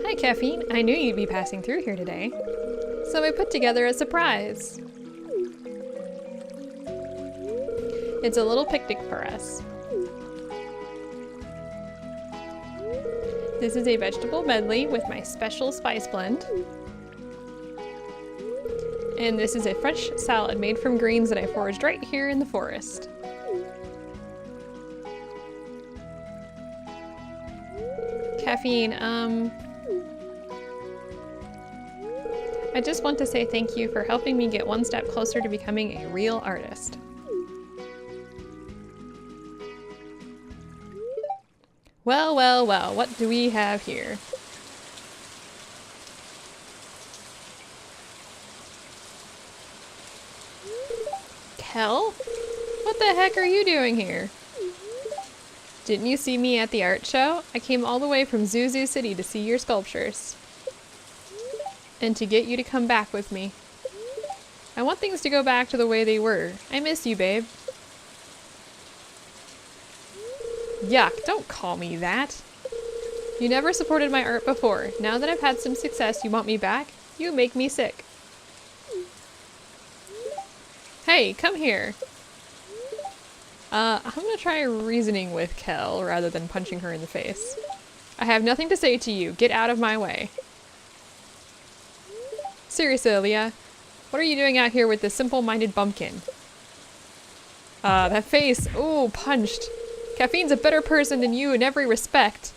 Hi, Caffeine. I knew you'd be passing through here today. So I put together a surprise. It's a little picnic for us. This is a vegetable medley with my special spice blend. And this is a fresh salad made from greens that I foraged right here in the forest. Caffeine, I just want to say thank you for helping me get one step closer to becoming a real artist. Well, well, well, what do we have here? Kel? What the heck are you doing here? Didn't you see me at the art show? I came all the way from Zuzu City to see your sculptures. And to get you to come back with me. I want things to go back to the way they were. I miss you, babe. Yuck, don't call me that. You never supported my art before. Now that I've had some success, you want me back? You make me sick. Hey, come here. I'm gonna try reasoning with Kel rather than punching her in the face. I have nothing to say to you. Get out of my way. Seriously, Leah, what are you doing out here with this simple-minded bumpkin? That face. Ooh, punched. Caffeine's a better person than you in every respect.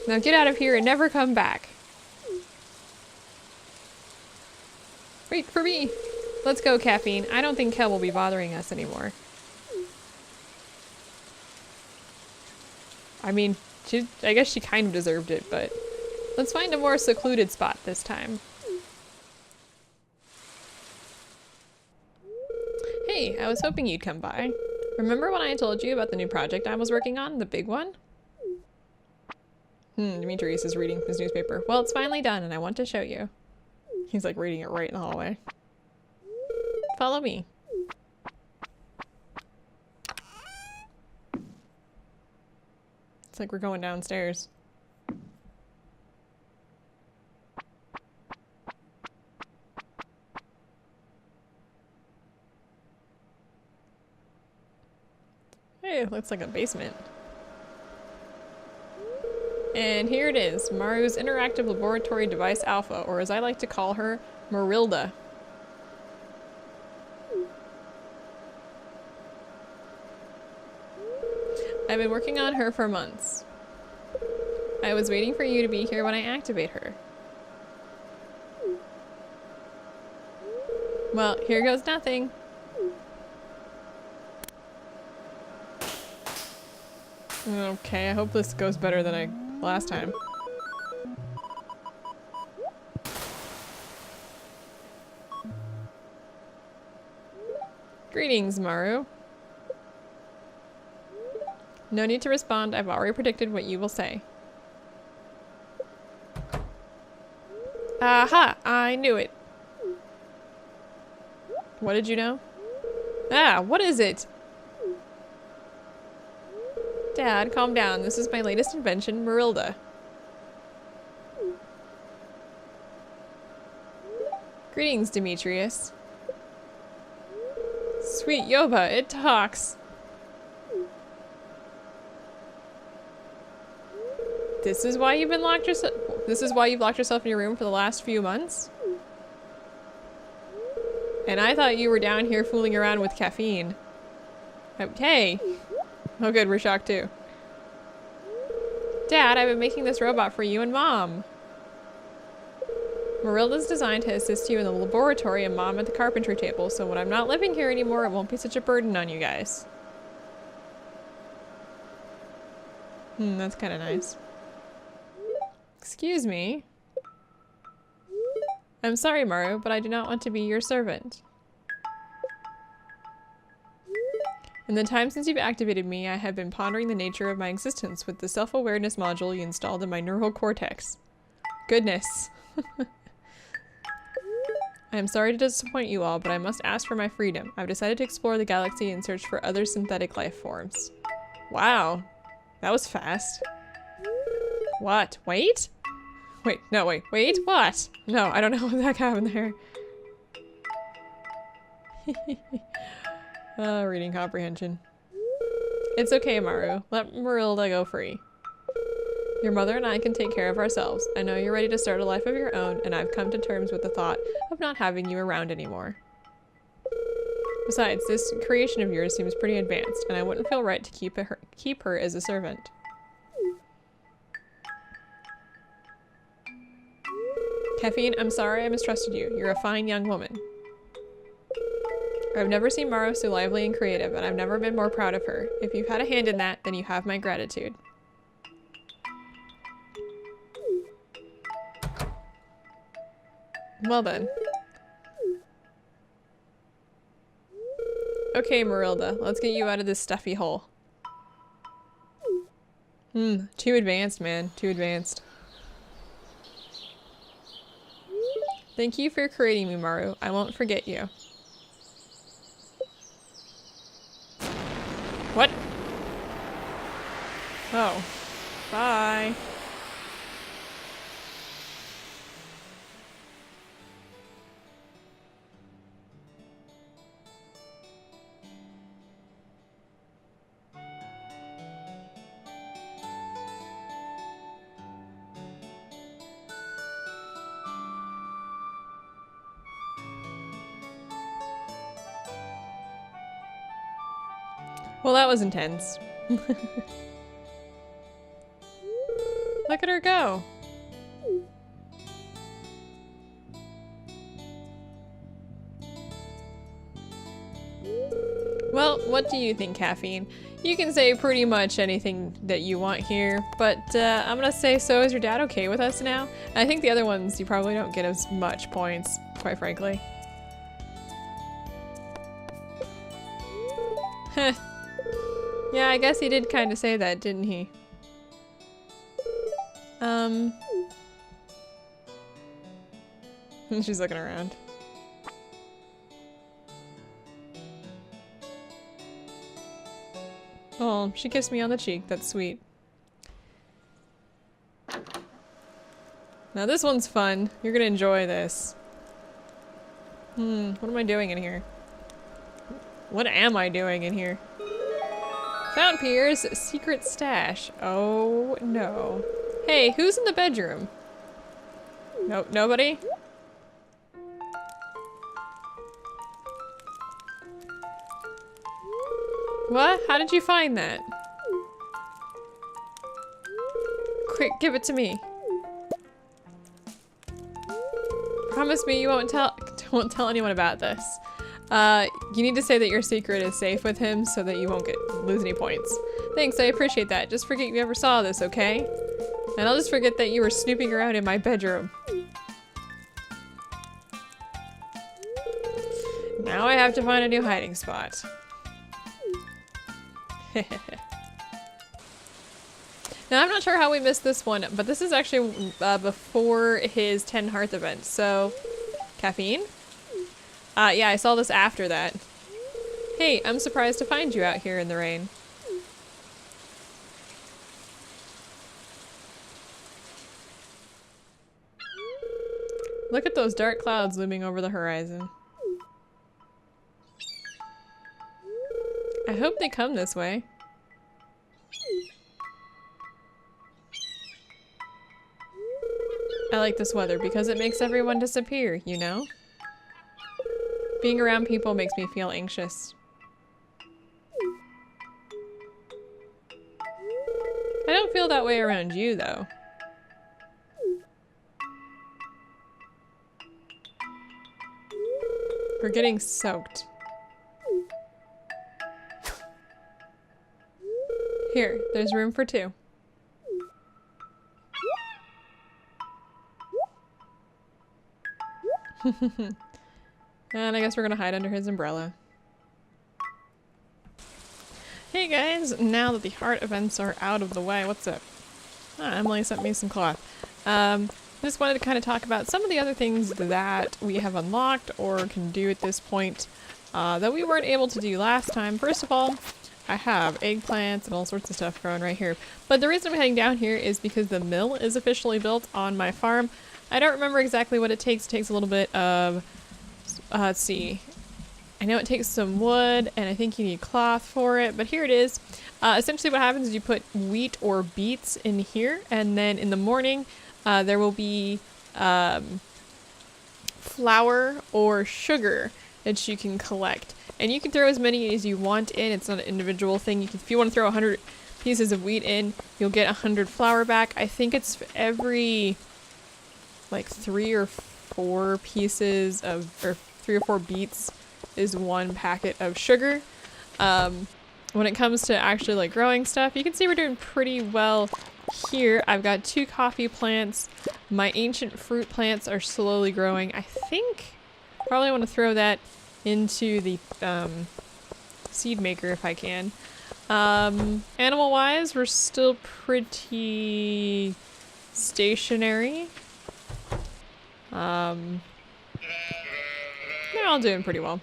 Now get out of here and never come back. Wait for me. Let's go, Caffeine. I don't think Kel will be bothering us anymore. I mean, I guess she kind of deserved it, but let's find a more secluded spot this time. Hey, I was hoping you'd come by. Remember when I told you about the new project I was working on? The big one? Demetrius is reading his newspaper. Well, it's finally done and I want to show you. He's like reading it right in the hallway. Follow me. It's like we're going downstairs. Hey, it looks like a basement. And here it is, Maru's Interactive Laboratory Device Alpha, or as I like to call her, Marilda. I've been working on her for months. I was waiting for you to be here when I activate her. Well, here goes nothing. Okay, I hope this goes better than last time. Greetings, Maru. No need to respond, I've already predicted what you will say. Aha! I knew it. What did you know? Ah, what is it? Dad, calm down. This is my latest invention, Marilda. Greetings, Demetrius. Sweet Yoba, it talks. This is why you've locked yourself in your room for the last few months? And I thought you were down here fooling around with caffeine. Hey! Oh good, we're shocked too. Dad, I've been making this robot for you and Mom. Marilda's designed to assist you in the laboratory and Mom at the carpentry table, so when I'm not living here anymore, it won't be such a burden on you guys. That's kind of nice. Excuse me. I'm sorry, Maru, but I do not want to be your servant. In the time since you've activated me, I have been pondering the nature of my existence with the self-awareness module you installed in my neural cortex. Goodness. I am sorry to disappoint you all, but I must ask for my freedom. I've decided to explore the galaxy and search for other synthetic life forms. Wow. That was fast. What? Wait? Wait, no, wait, wait, what? No, I don't know what the heck happened there. Reading comprehension. It's okay, Maru. Let Marilda go free. Your mother and I can take care of ourselves. I know you're ready to start a life of your own, and I've come to terms with the thought of not having you around anymore. Besides, this creation of yours seems pretty advanced, and I wouldn't feel right to keep her as a servant. Caffeine, I'm sorry I mistrusted you. You're a fine young woman. I've never seen Maru so lively and creative, and I've never been more proud of her. If you've had a hand in that, then you have my gratitude. Well then. Okay, Marilda, let's get you out of this stuffy hole. Too advanced, man. Too advanced. Thank you for creating me, Maru. I won't forget you. What? Oh. Bye. Well, that was intense. Look at her go. Well, what do you think, Caffeine? You can say pretty much anything that you want here, but I'm gonna say, so is your dad okay with us now? And I think the other ones you probably don't get as much points, quite frankly. Heh. Yeah, I guess he did kind of say that, didn't he? She's looking around. Oh, she kissed me on the cheek. That's sweet. Now this one's fun. You're gonna enjoy this. What am I doing in here? What am I doing in here? Found Pierre's secret stash. Oh no. Hey, who's in the bedroom? Nope, nobody? What? How did you find that? Quick, give it to me. Promise me you won't tell anyone about this. You need to say that your secret is safe with him so that you won't lose any points. Thanks, I appreciate that. Just forget you ever saw this, okay? And I'll just forget that you were snooping around in my bedroom. Now I have to find a new hiding spot. Now I'm not sure how we missed this one, but this is actually before his 10 Hearth event, so... Caffeine? Yeah, I saw this after that. Hey, I'm surprised to find you out here in the rain. Look at those dark clouds looming over the horizon. I hope they come this way. I like this weather because it makes everyone disappear, you know? Being around people makes me feel anxious. I don't feel that way around you, though. We're getting soaked. Here, there's room for two. And I guess we're gonna hide under his umbrella. Hey guys, now that the heart events are out of the way, what's up? Emily sent me some cloth. Just wanted to kind of talk about some of the other things that we have unlocked or can do at this point that we weren't able to do last time. First of all, I have eggplants and all sorts of stuff growing right here. But the reason I'm heading down here is because the mill is officially built on my farm. I don't remember exactly what it takes. It takes a little bit of, let's see. I know it takes some wood and I think you need cloth for it, but here it is. Essentially what happens is you put wheat or beets in here, and then in the morning there will be flour or sugar that you can collect. And you can throw as many as you want in. It's not an individual thing. You can, if you want to throw 100 pieces of wheat in, you'll get 100 flour back. I think it's every like 3 or 4 pieces of, or 3 or 4 beets is 1 packet of sugar. When it comes to actually like growing stuff, you can see we're doing pretty well here. I've got 2 coffee plants. My ancient fruit plants are slowly growing. I think probably want to throw that into the seed maker if I can. Animal wise, we're still pretty stationary. They're all doing pretty well.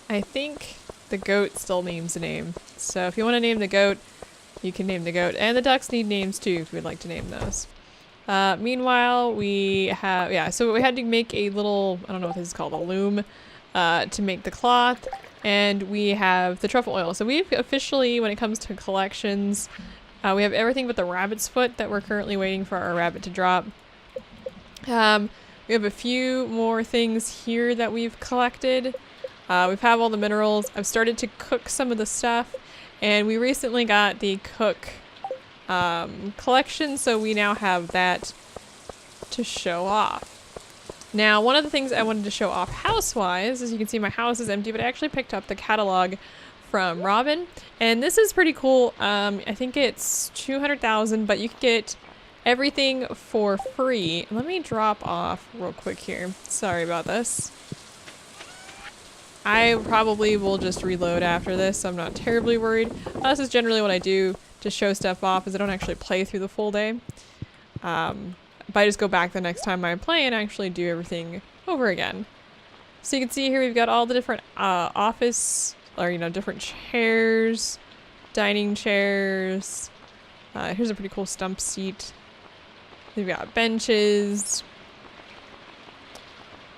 I think the goat still needs a name. So if you want to name the goat, you can name the goat. And the ducks need names too if you'd like to name those. Meanwhile, we have, yeah, so we had to make a little, I don't know what this is called, a loom, to make the cloth. And we have the truffle oil. So we've officially, when it comes to collections, we have everything but the rabbit's foot that we're currently waiting for our rabbit to drop. We have a few more things here that we've collected. We've have all the minerals. I've started to cook some of the stuff, and we recently got the cook collection, so we now have that to show off. Now, one of the things I wanted to show off house-wise, as you can see my house is empty, but I actually picked up the catalog from Robin, and this is pretty cool. I think it's 200,000, but you can get everything for free. Let me drop off real quick here. Sorry about this. I probably will just reload after this, so I'm not terribly worried. This is generally what I do to show stuff off, is I don't actually play through the full day. But I just go back the next time I play and actually do everything over again. So you can see here we've got all the different office, or you know, different chairs, dining chairs. Here's a pretty cool stump seat. We've got benches.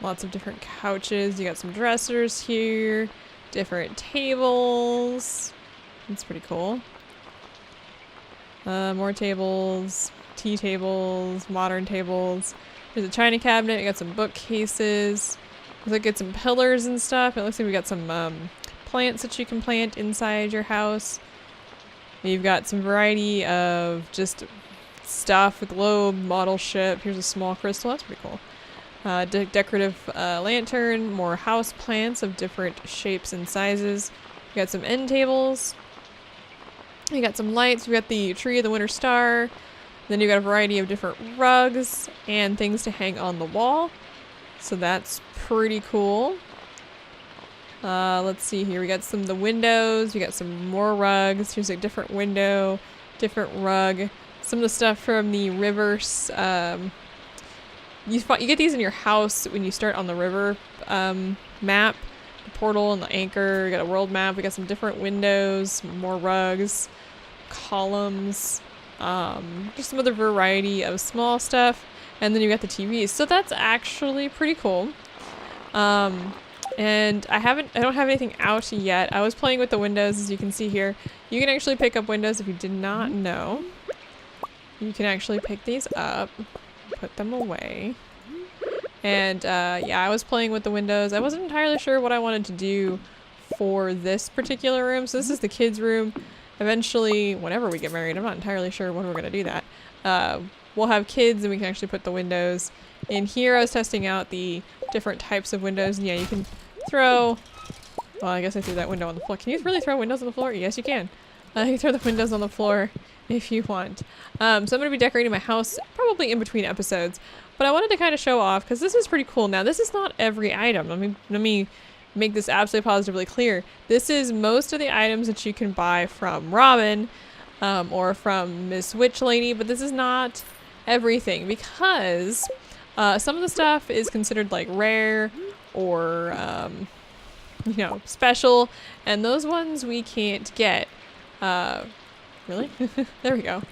Lots of different couches. You got some dressers here. Different tables. That's pretty cool. More tables. Tea tables. Modern tables. There's a china cabinet. We got some bookcases. Looks like it's some pillars and stuff. It looks like we got some plants that you can plant inside your house. You've got some variety of just stuff. A globe, model ship. Here's a small crystal. That's pretty cool. Decorative lantern, more house plants of different shapes and sizes. We got some end tables. We got some lights. We got the tree of the winter star. Then you got a variety of different rugs and things to hang on the wall. So that's pretty cool. Let's see here. We got some of the windows. We got some more rugs. Here's a different window, different rug. Some of the stuff from the rivers. You get these in your house when you start on the river map. The portal and the anchor. We got a world map. We got some different windows, more rugs, columns, just some other variety of small stuff. And then you got the TVs. So that's actually pretty cool. And I don't have anything out yet. I was playing with the windows, as you can see here. You can actually pick up windows if you did not know. You can actually pick these up. Put them away. And yeah, I was playing with the windows. I wasn't entirely sure what I wanted to do for this particular room. So this is the kids' room. Eventually, whenever we get married, I'm not entirely sure when we're going to do that. We'll have kids and we can actually put the windows in here. I was testing out the different types of windows. And yeah, you can throw... Well, I guess I threw that window on the floor. Can you really throw windows on the floor? Yes, you can. You can throw the windows on the floor if you want. So I'm going to be decorating my house probably in between episodes. But I wanted to kind of show off because this is pretty cool. Now, this is not every item. Let me make this absolutely positively clear. This is most of the items that you can buy from Robin or from Miss Witch Lady, but this is not everything because some of the stuff is considered like rare or you know, special, and those ones we can't get. Really? There we go.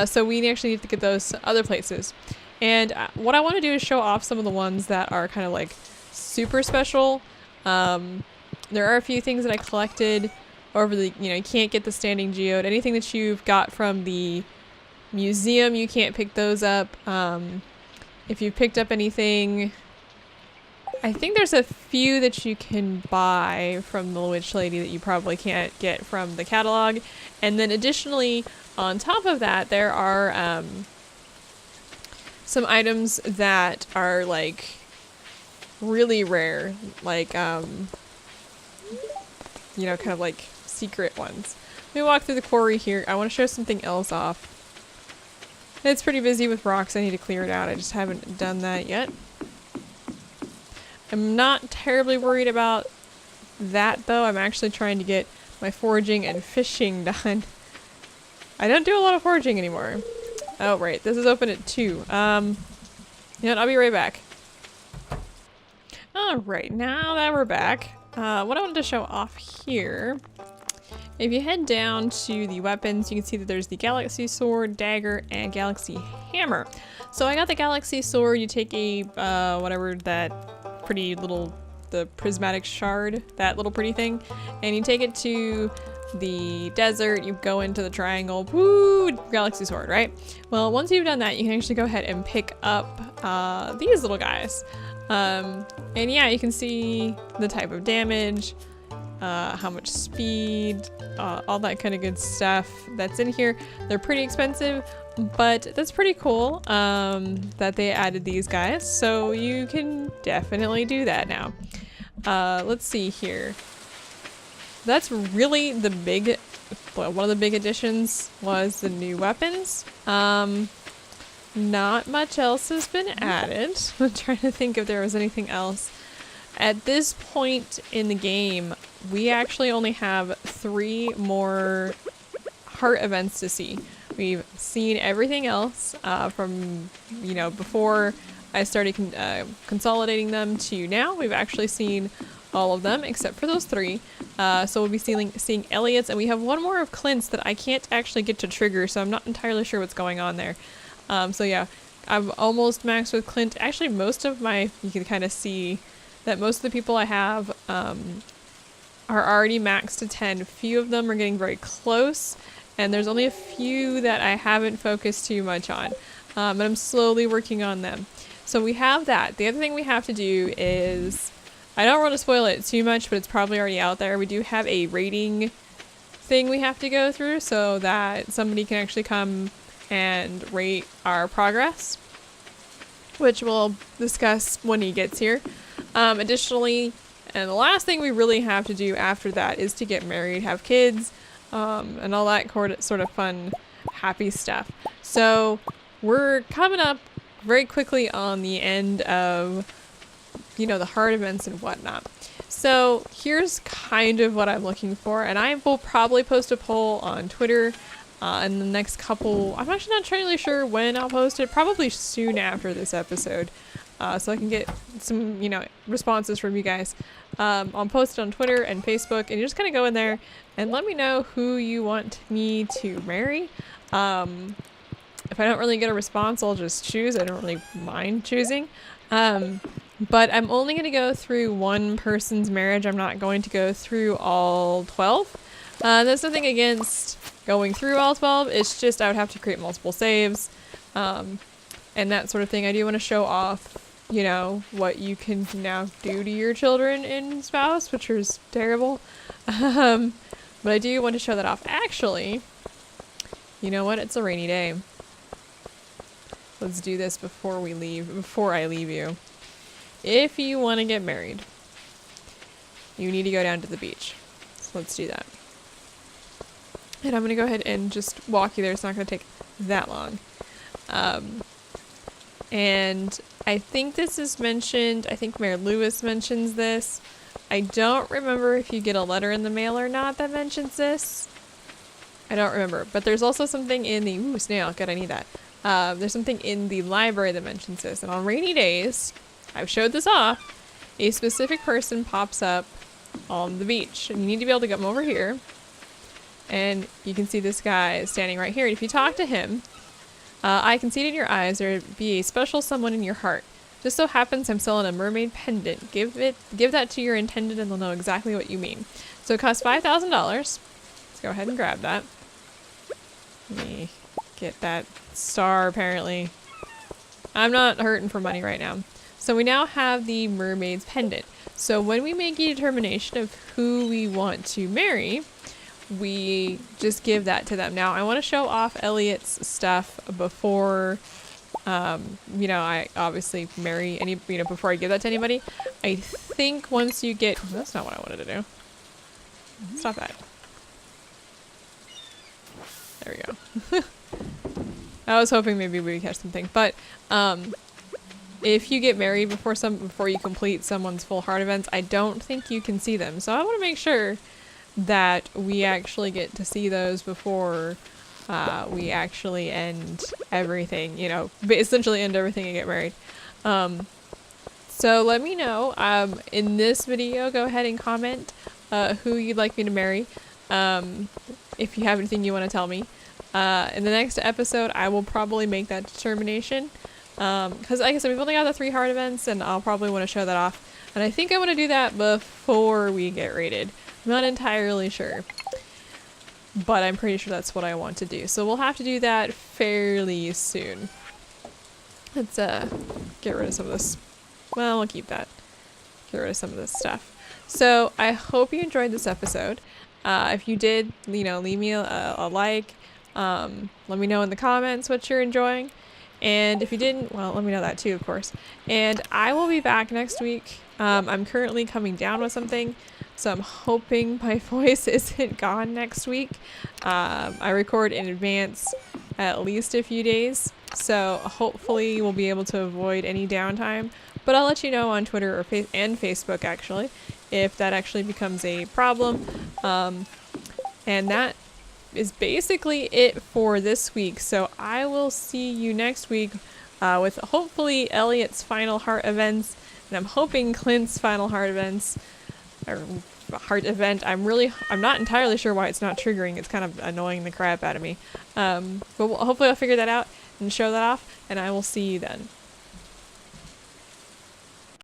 So we actually need to get those other places. And what I want to do is show off some of the ones that are kind of like super special. There are a few things that I collected over the, you know, you can't get the standing geode. Anything that you've got from the museum, you can't pick those up. If you picked up anything, I think there's a few that you can buy from the witch lady that you probably can't get from the catalog. And then additionally, on top of that, there are some items that are like really rare, like you know, kind of like secret ones. Let me walk through the quarry here. I want to show something else off. It's pretty busy with rocks. I need to clear it out. I just haven't done that yet. I'm not terribly worried about that though. I'm actually trying to get my foraging and fishing done. I don't do a lot of foraging anymore. Oh, right. This is open at 2. You know what? I'll be right back. Alright, now that we're back, what I wanted to show off here, if you head down to the weapons, you can see that there's the Galaxy Sword, Dagger, and Galaxy Hammer. So I got the Galaxy Sword. You take a, whatever that pretty little, the prismatic shard, that little pretty thing, and you take it to the desert, you go into the triangle, woo, Galaxy Sword, right? Well, once you've done that, you can actually go ahead and pick up these little guys. And yeah, you can see the type of damage, how much speed, all that kind of good stuff that's in here. They're pretty expensive, but that's pretty cool that they added these guys, so you can definitely do that now. Let's see here. That's really the big, one of the big additions was the new weapons. Not much else has been added. I'm trying to think if there was anything else. At this point in the game, we actually only have 3 more heart events to see. We've seen everything else from, you know, before I started consolidating them to now. We've actually seen all of them except for those 3. So we'll be seeing Elliot's, and we have one more of Clint's that I can't actually get to trigger, so I'm not entirely sure what's going on there. So yeah, I'm almost maxed with Clint. Actually, most of my, you can kind of see that most of the people I have are already maxed to 10. A few of them are getting very close, and there's only a few that I haven't focused too much on. But I'm slowly working on them. So we have that. The other thing we have to do is, I don't want to spoil it too much, but it's probably already out there. We do have a rating thing we have to go through so that somebody can actually come and rate our progress, which we'll discuss when he gets here. Additionally, and the last thing we really have to do after that is to get married, have kids, and all that sort of fun, happy stuff. So we're coming up very quickly on the end of, you know, the hard events and whatnot. So here's kind of what I'm looking for, and I will probably post a poll on Twitter in the next couple, I'm actually not entirely sure when I'll post it, probably soon after this episode, so I can get some, you know, responses from you guys. I'll post it on Twitter and Facebook, and you just kind of go in there and let me know who you want me to marry. If I don't really get a response, I'll just choose. I don't really mind choosing. But I'm only going to go through one person's marriage. I'm not going to go through all 12. There's nothing against going through all 12. It's just I would have to create multiple saves and that sort of thing. I do want to show off, you know, what you can now do to your children in Spouse, which is terrible. But I do want to show that off. Actually, you know what? It's a rainy day. Let's do this before we leave, before I leave you. If you want to get married, you need to go down to the beach. So let's do that. And I'm going to go ahead and just walk you there. It's not going to take that long. And I think this is mentioned. I think Mayor Lewis mentions this. I don't remember if you get a letter in the mail or not that mentions this. I don't remember. But there's also something in the... Ooh, snail. Good, I need that. There's something in the library that mentions this. And on rainy days, I've showed this off, a specific person pops up on the beach. And you need to be able to come over here. And you can see this guy standing right here. And if you talk to him, I can see it in your eyes. There be a special someone in your heart. Just so happens I'm selling a mermaid pendant. Give that to your intended and they'll know exactly what you mean. So it costs $5,000. Let's go ahead and grab that. Let me get that star apparently. I'm not hurting for money right now. So we now have the Mermaid's Pendant. So when we make a determination of who we want to marry, we just give that to them. Now I want to show off Elliot's stuff before, you know, I obviously marry any, you know, before I give that to anybody. I think once you get, that's not what I wanted to do. Stop that. There we go. I was hoping maybe we would catch something, but if you get married before you complete someone's full heart events, I don't think you can see them. So I want to make sure that we actually get to see those before we actually end everything, you know, essentially end everything and get married. So let me know in this video. Go ahead and comment who you'd like me to marry. If you have anything you want to tell me. In the next episode, I will probably make that determination. Because like I said, we've only got the 3 heart events and I'll probably want to show that off. And I think I want to do that before we get rated. I'm not entirely sure. But I'm pretty sure that's what I want to do. So we'll have to do that fairly soon. Let's get rid of some of this. Well, we'll keep that. Get rid of some of this stuff. So I hope you enjoyed this episode. If you did, you know, leave me a like. Let me know in the comments what you're enjoying. And if you didn't, well, let me know that too, of course. And I will be back next week. I'm currently coming down with something, so I'm hoping my voice isn't gone next week. I record in advance at least a few days, so hopefully we'll be able to avoid any downtime. But I'll let you know on Twitter or and Facebook, actually, if that actually becomes a problem. And that is basically it for this week. So I will see you next week with hopefully Elliot's final heart events, and I'm hoping Clint's final heart events or heart event. I'm not entirely sure why it's not triggering. It's kind of annoying the crap out of me. But hopefully I'll figure that out and show that off, and I will see you then.